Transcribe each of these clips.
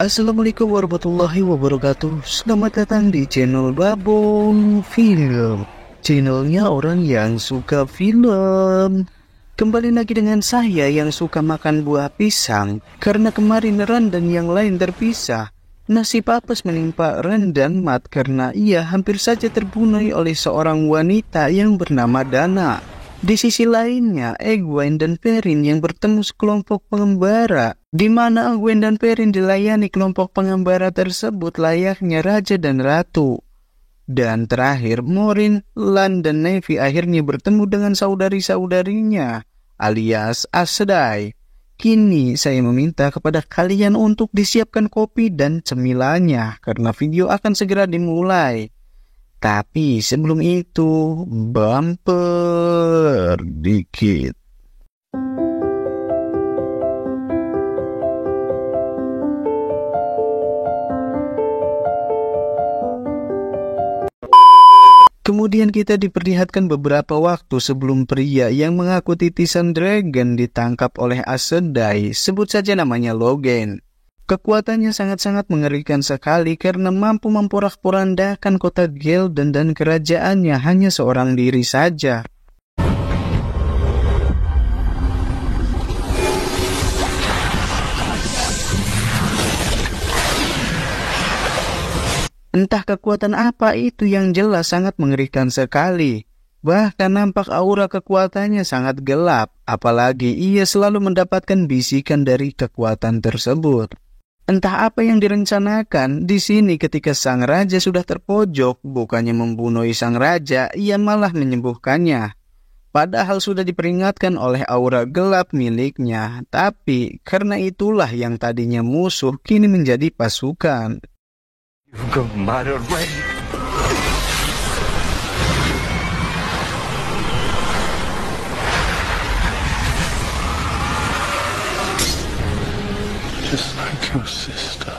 Assalamualaikum warahmatullahi wabarakatuh. Selamat datang di channel Babon Film, channelnya orang yang suka film. Kembali lagi dengan saya yang suka makan buah pisang. Karena kemarin Ran dan yang lain terpisah, nasib apes menimpa Ran dan Mat karena ia hampir saja terbunuh oleh seorang wanita yang bernama Dana. Di sisi lainnya, Egwene dan Perrin yang bertemu sekelompok pengembara, di mana Egwene dan Perrin dilayani kelompok pengembara tersebut layaknya raja dan ratu. Dan terakhir, Morin, Lan, dan Neffy akhirnya bertemu dengan saudari-saudarinya, alias Aes Sedai. Kini saya meminta kepada kalian untuk disiapkan kopi dan cemilannya, karena video akan segera dimulai. Tapi sebelum itu, bumper dikit. Kemudian kita diperlihatkan beberapa waktu sebelum pria yang mengaku titisan dragon ditangkap oleh Aes Sedai, sebut saja namanya Logain. Kekuatannya sangat-sangat mengerikan sekali karena mampu memporak-porandakan kota Ghealdan dan kerajaannya hanya seorang diri saja. Entah kekuatan apa itu yang jelas sangat mengerikan sekali. Bahkan nampak aura kekuatannya sangat gelap, apalagi ia selalu mendapatkan bisikan dari kekuatan tersebut. Entah apa yang direncanakan di sini ketika sang raja sudah terpojok, bukannya membunuh sang raja, ia malah menyembuhkannya. Padahal sudah diperingatkan oleh aura gelap miliknya, tapi karena itulah yang tadinya musuh kini menjadi pasukan. Just like your sister.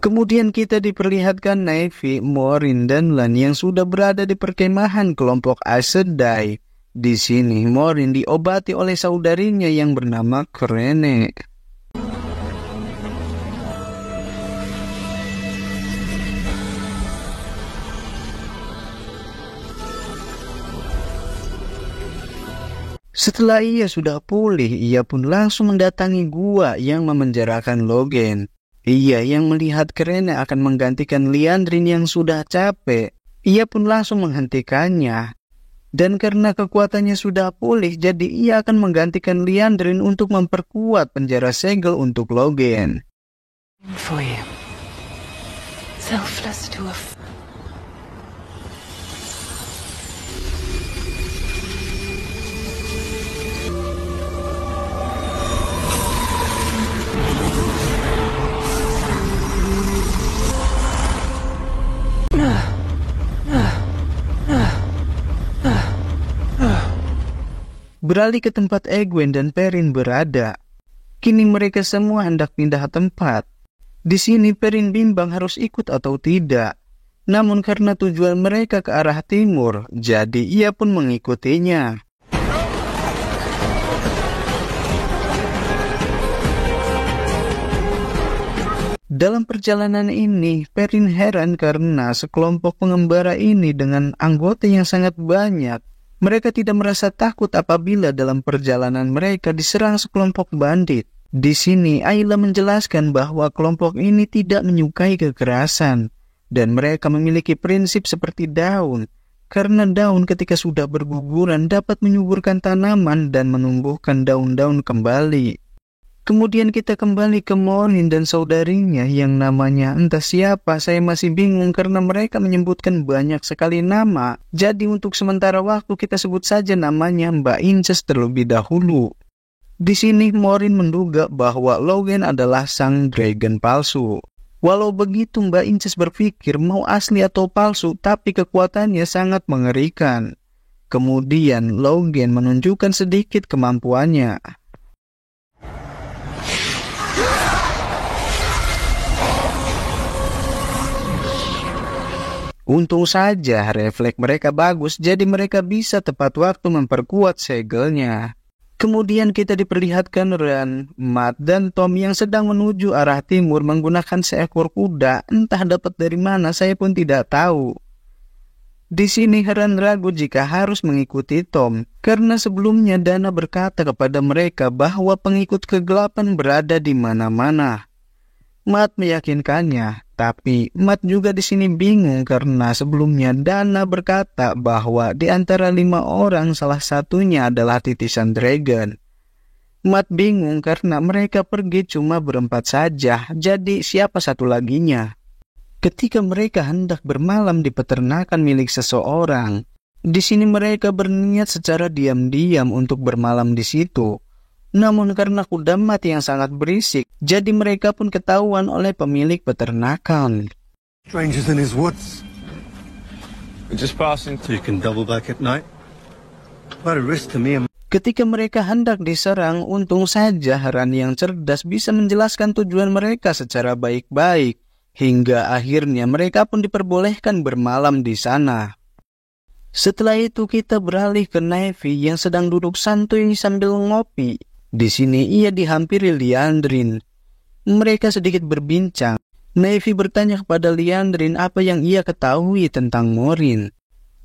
Kemudian kita diperlihatkan Neffy, Morin, dan Lan yang sudah berada di perkemahan kelompok Aes Sedai. Di sini Morin diobati oleh saudarinya yang bernama Crane. Setelah ia sudah pulih, ia pun langsung mendatangi gua yang memenjarakan Logain. Ia yang melihat Crane akan menggantikan Liandrin yang sudah capek, ia pun langsung menghentikannya. Dan karena kekuatannya sudah pulih, jadi ia akan menggantikan Liandrin untuk memperkuat penjara segel untuk Logain. For you. Selfless to a Beralih ke tempat Egwene dan Perrin berada. Kini mereka semua hendak pindah tempat. Di sini Perrin bimbang harus ikut atau tidak. Namun karena tujuan mereka ke arah timur, jadi ia pun mengikutinya. Dalam perjalanan ini, Perrin heran karena sekelompok pengembara ini dengan anggota yang sangat banyak. Mereka tidak merasa takut apabila dalam perjalanan mereka diserang sekelompok bandit. Di sini Ayla menjelaskan bahwa kelompok ini tidak menyukai kekerasan. Dan mereka memiliki prinsip seperti daun. Karena daun ketika sudah berguguran dapat menyuburkan tanaman dan menumbuhkan daun-daun kembali. Kemudian kita kembali ke Morin dan saudarinya yang namanya entah siapa, saya masih bingung karena mereka menyebutkan banyak sekali nama. Jadi untuk sementara waktu kita sebut saja namanya Mbak Inces terlebih dahulu. Di sini Morin menduga bahwa Logain adalah sang dragon palsu. Walau begitu Mbak Inces berpikir mau asli atau palsu, tapi kekuatannya sangat mengerikan. Kemudian Logain menunjukkan sedikit kemampuannya. Untung saja refleks mereka bagus, jadi mereka bisa tepat waktu memperkuat segelnya. Kemudian kita diperlihatkan Ran, Matt, dan Tom yang sedang menuju arah timur menggunakan seekor kuda. Entah dapat dari mana, saya pun tidak tahu. Di sini Ran ragu jika harus mengikuti Tom, karena sebelumnya Dana berkata kepada mereka bahwa pengikut kegelapan berada di mana-mana. Matt meyakinkannya, tapi Matt juga di sini bingung karena sebelumnya Dana berkata bahwa di antara 5 orang salah satunya adalah titisan dragon. Matt bingung karena mereka pergi cuma berempat saja, jadi siapa satu laginya? Ketika mereka hendak bermalam di peternakan milik seseorang, di sini mereka berniat secara diam-diam untuk bermalam di situ. Namun karena kuda Matt yang sangat berisik, jadi mereka pun ketahuan oleh pemilik peternakan. Strangers in his woods. We're just passing. So you can double back at night? Quite a risk to me and Ketika mereka hendak diserang, untung saja Ran yang cerdas bisa menjelaskan tujuan mereka secara baik-baik. Hingga akhirnya mereka pun diperbolehkan bermalam di sana. Setelah itu kita beralih ke Navy yang sedang duduk santuy sambil ngopi. Di sini ia dihampiri Liandrin. Mereka sedikit berbincang. Navy bertanya kepada Liandrin apa yang ia ketahui tentang Morin.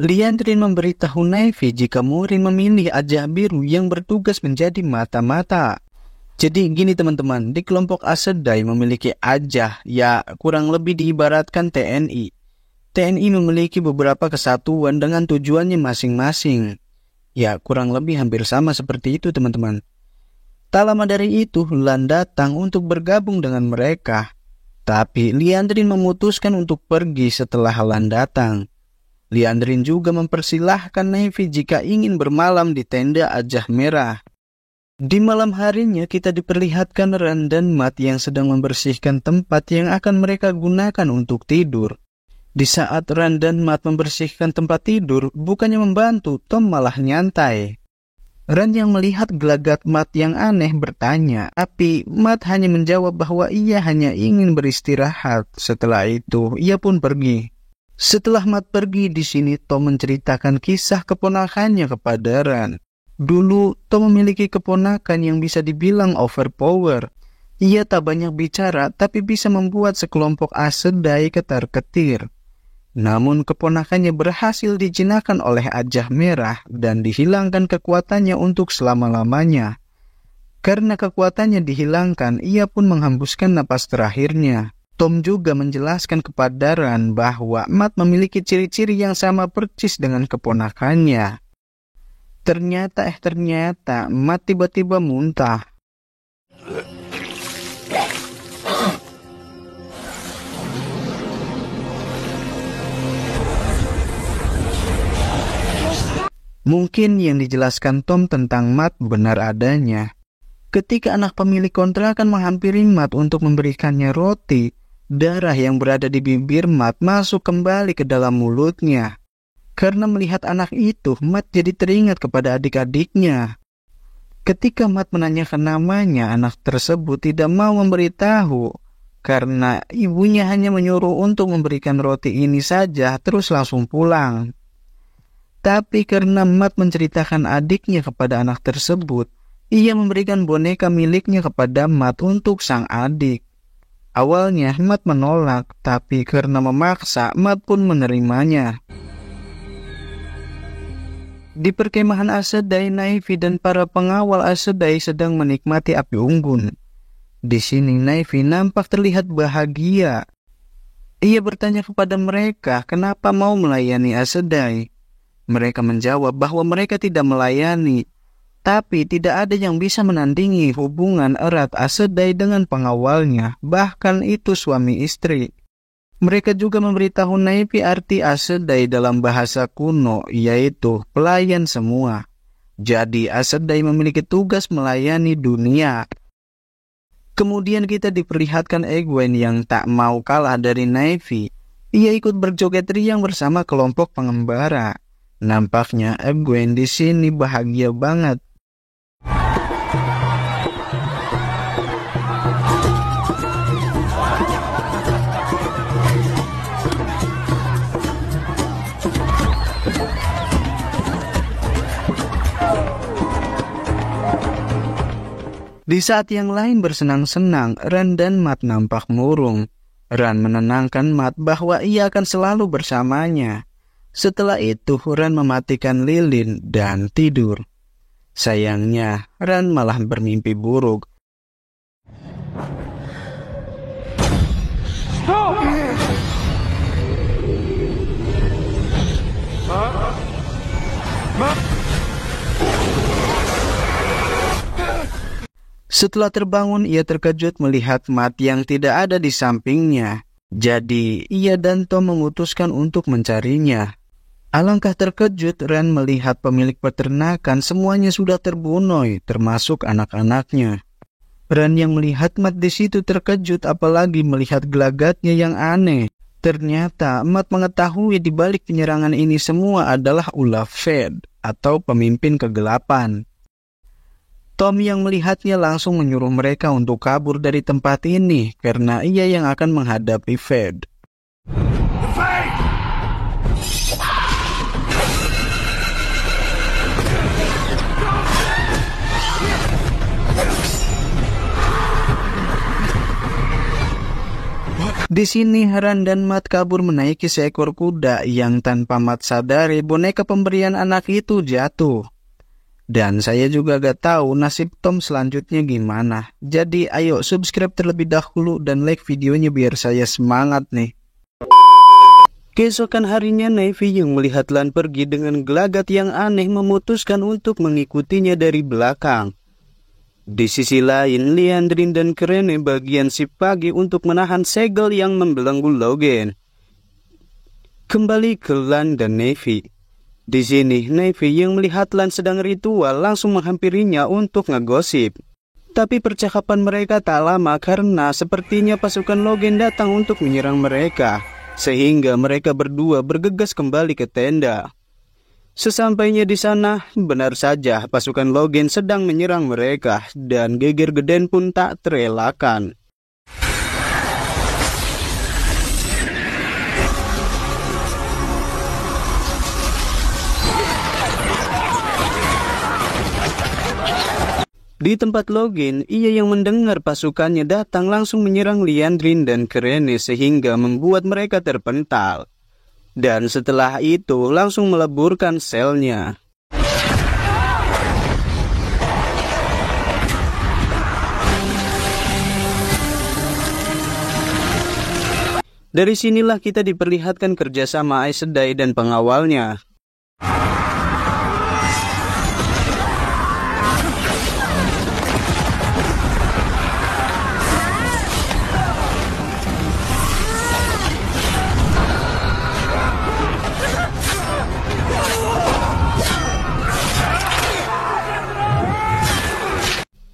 Liandrin memberitahu Navy jika Morin memilih Ajah Biru yang bertugas menjadi mata-mata. Jadi gini teman-teman, di kelompok Aes Sedai memiliki Ajah, ya kurang lebih diibaratkan TNI. TNI memiliki beberapa kesatuan dengan tujuannya masing-masing. Ya kurang lebih hampir sama seperti itu teman-teman. Tak lama dari itu, Lan datang untuk bergabung dengan mereka. Tapi Liandrin memutuskan untuk pergi setelah Lan datang. Liandrin juga mempersilahkan Navy jika ingin bermalam di tenda Ajah Merah. Di malam harinya kita diperlihatkan Ran dan Matt yang sedang membersihkan tempat yang akan mereka gunakan untuk tidur. Di saat Ran dan Matt membersihkan tempat tidur, bukannya membantu, Tom malah nyantai. Ran yang melihat gelagat Matt yang aneh bertanya, tapi Matt hanya menjawab bahwa ia hanya ingin beristirahat. Setelah itu, ia pun pergi. Setelah Matt pergi, di sini Tom menceritakan kisah keponakannya kepada Ran. Dulu, Tom memiliki keponakan yang bisa dibilang overpower. Ia tak banyak bicara, tapi bisa membuat sekelompok Aes Sedai ketar-ketir. Namun keponakannya berhasil dijinakan oleh Ajah Merah dan dihilangkan kekuatannya untuk selama-lamanya. Karena kekuatannya dihilangkan, ia pun menghembuskan napas terakhirnya. Tom juga menjelaskan kepada Ran bahwa Matt memiliki ciri-ciri yang sama persis dengan keponakannya. Ternyata Matt tiba-tiba muntah. Mungkin yang dijelaskan Tom tentang Matt benar adanya. Ketika anak pemilik kontrakan menghampiri Matt untuk memberikannya roti, darah yang berada di bibir Matt masuk kembali ke dalam mulutnya. Karena melihat anak itu, Matt jadi teringat kepada adik-adiknya. Ketika Matt menanyakan namanya, anak tersebut tidak mau memberitahu. Karena ibunya hanya menyuruh untuk memberikan roti ini saja, terus langsung pulang. Tapi karena Matt menceritakan adiknya kepada anak tersebut, ia memberikan boneka miliknya kepada Matt untuk sang adik. Awalnya Matt menolak, tapi karena memaksa, Matt pun menerimanya. Di perkemahan Aes Sedai, Navy dan para pengawal Aes Sedai sedang menikmati api unggun. Di sini Navy nampak terlihat bahagia. Ia bertanya kepada mereka kenapa mau melayani Aes Sedai. Mereka menjawab bahwa mereka tidak melayani, tapi tidak ada yang bisa menandingi hubungan erat Aes Sedai dengan pengawalnya, bahkan itu suami istri. Mereka juga memberitahu Navy arti Aes Sedai dalam bahasa kuno, yaitu pelayan semua. Jadi Aes Sedai memiliki tugas melayani dunia. Kemudian kita diperlihatkan Egwene yang tak mau kalah dari Navy. Ia ikut berjoget riang bersama kelompok pengembara. Nampaknya Egwene di sini bahagia banget. Di saat yang lain bersenang-senang, Ran dan Matt nampak murung. Ran menenangkan Matt bahwa ia akan selalu bersamanya. Setelah itu, Ran mematikan lilin dan tidur. Sayangnya, Ran malah bermimpi buruk. Setelah terbangun, ia terkejut melihat Matt yang tidak ada di sampingnya. Jadi, ia dan Tom memutuskan untuk mencarinya. Alangkah terkejut Ran melihat pemilik peternakan semuanya sudah terbunuh, termasuk anak-anaknya. Ran yang melihat Matt di situ terkejut, apalagi melihat gelagatnya yang aneh. Ternyata Matt mengetahui di balik penyerangan ini semua adalah ulah Fed atau pemimpin kegelapan. Tom yang melihatnya langsung menyuruh mereka untuk kabur dari tempat ini karena ia yang akan menghadapi Fed. Di sini Ran dan Matt kabur menaiki seekor kuda yang tanpa Matt sadari boneka pemberian anak itu jatuh. Dan saya juga gak tahu nasib Tom selanjutnya gimana. Jadi ayo subscribe terlebih dahulu dan like videonya biar saya semangat nih. Keesokan harinya Navy yang melihat Lan pergi dengan gelagat yang aneh memutuskan untuk mengikutinya dari belakang. Di sisi lain, Liandrin dan Crane bagian sip pagi untuk menahan segel yang membelenggu Logan. Kembali ke Lan dan Navy. Di sini, Navy yang melihat Lan sedang ritual langsung menghampirinya untuk ngegosip. Tapi percakapan mereka tak lama karena sepertinya pasukan Logan datang untuk menyerang mereka. Sehingga mereka berdua bergegas kembali ke tenda. Sesampainya di sana, benar saja pasukan Logan sedang menyerang mereka dan geger geden pun tak terelakkan. Di tempat Logan, ia yang mendengar pasukannya datang langsung menyerang Liandrin dan Crane sehingga membuat mereka terpental. Dan setelah itu langsung meleburkan selnya. Dari sinilah kita diperlihatkan kerjasama Aes Sedai dan pengawalnya.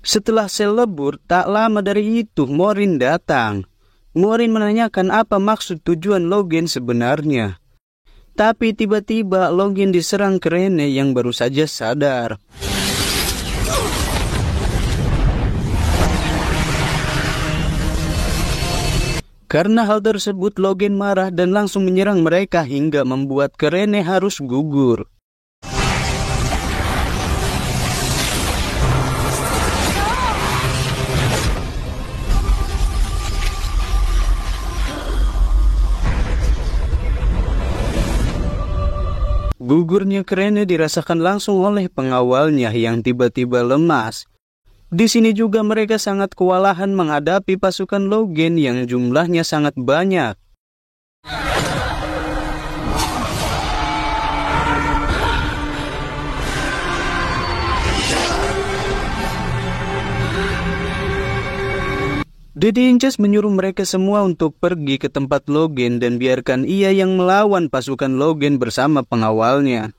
Setelah sel lebur, tak lama dari itu Morin datang. Morin menanyakan apa maksud tujuan Logan sebenarnya. Tapi tiba-tiba Logan diserang Crane yang baru saja sadar. Karena hal tersebut Logan marah dan langsung menyerang mereka hingga membuat Crane harus gugur. Gugurnya Crane dirasakan langsung oleh pengawalnya yang tiba-tiba lemas. Di sini juga mereka sangat kewalahan menghadapi pasukan Logan yang jumlahnya sangat banyak. Daddy Inches menyuruh mereka semua untuk pergi ke tempat Logan dan biarkan ia yang melawan pasukan Logan bersama pengawalnya.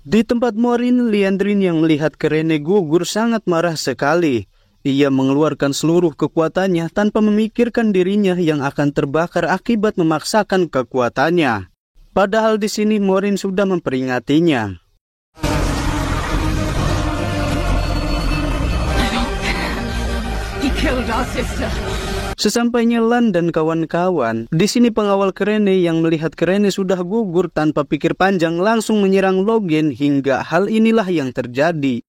Di tempat Morin, Liandrin yang melihat Crane gugur sangat marah sekali. Ia mengeluarkan seluruh kekuatannya tanpa memikirkan dirinya yang akan terbakar akibat memaksakan kekuatannya. Padahal di sini Morin sudah memperingatinya. killed our sister. Sesampainya Lan dan kawan-kawan, di sini pengawal Kerene yang melihat Kerene sudah gugur tanpa pikir panjang langsung menyerang Logen hingga hal inilah yang terjadi.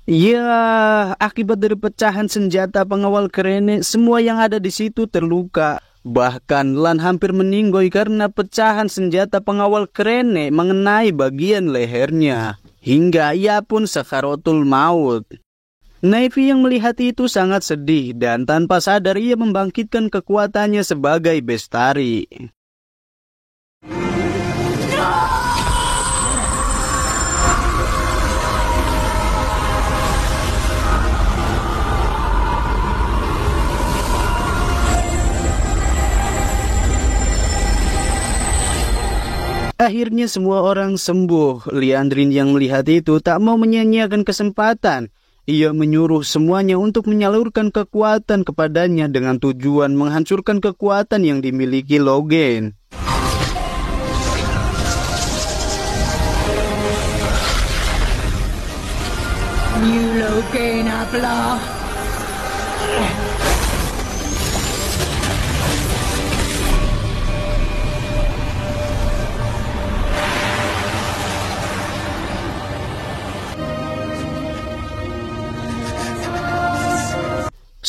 Ya, akibat dari pecahan senjata pengawal Kerene, semua yang ada di situ terluka. Bahkan Lan hampir meninggoy karena pecahan senjata pengawal Kerene mengenai bagian lehernya. Hingga ia pun sakaratul maut. Naifi yang melihat itu sangat sedih dan tanpa sadar ia membangkitkan kekuatannya sebagai bestari. Akhirnya semua orang sembuh. Liandrin yang melihat itu tak mau menyia-nyiakan kesempatan. Ia menyuruh semuanya untuk menyalurkan kekuatan kepadanya dengan tujuan menghancurkan kekuatan yang dimiliki Logen. New Logen Abla.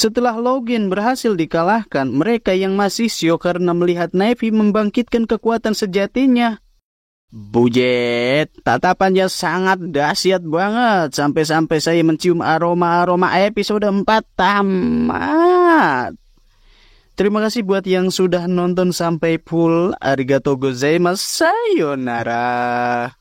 Setelah Logen berhasil dikalahkan, mereka yang masih syok karena melihat Naifi membangkitkan kekuatan sejatinya. Bujet, tatapannya sangat dahsyat banget. Sampai-sampai saya mencium aroma-aroma episode 4 tamat. Terima kasih buat yang sudah nonton sampai full. Arigatou gozaimasu. Sayonara.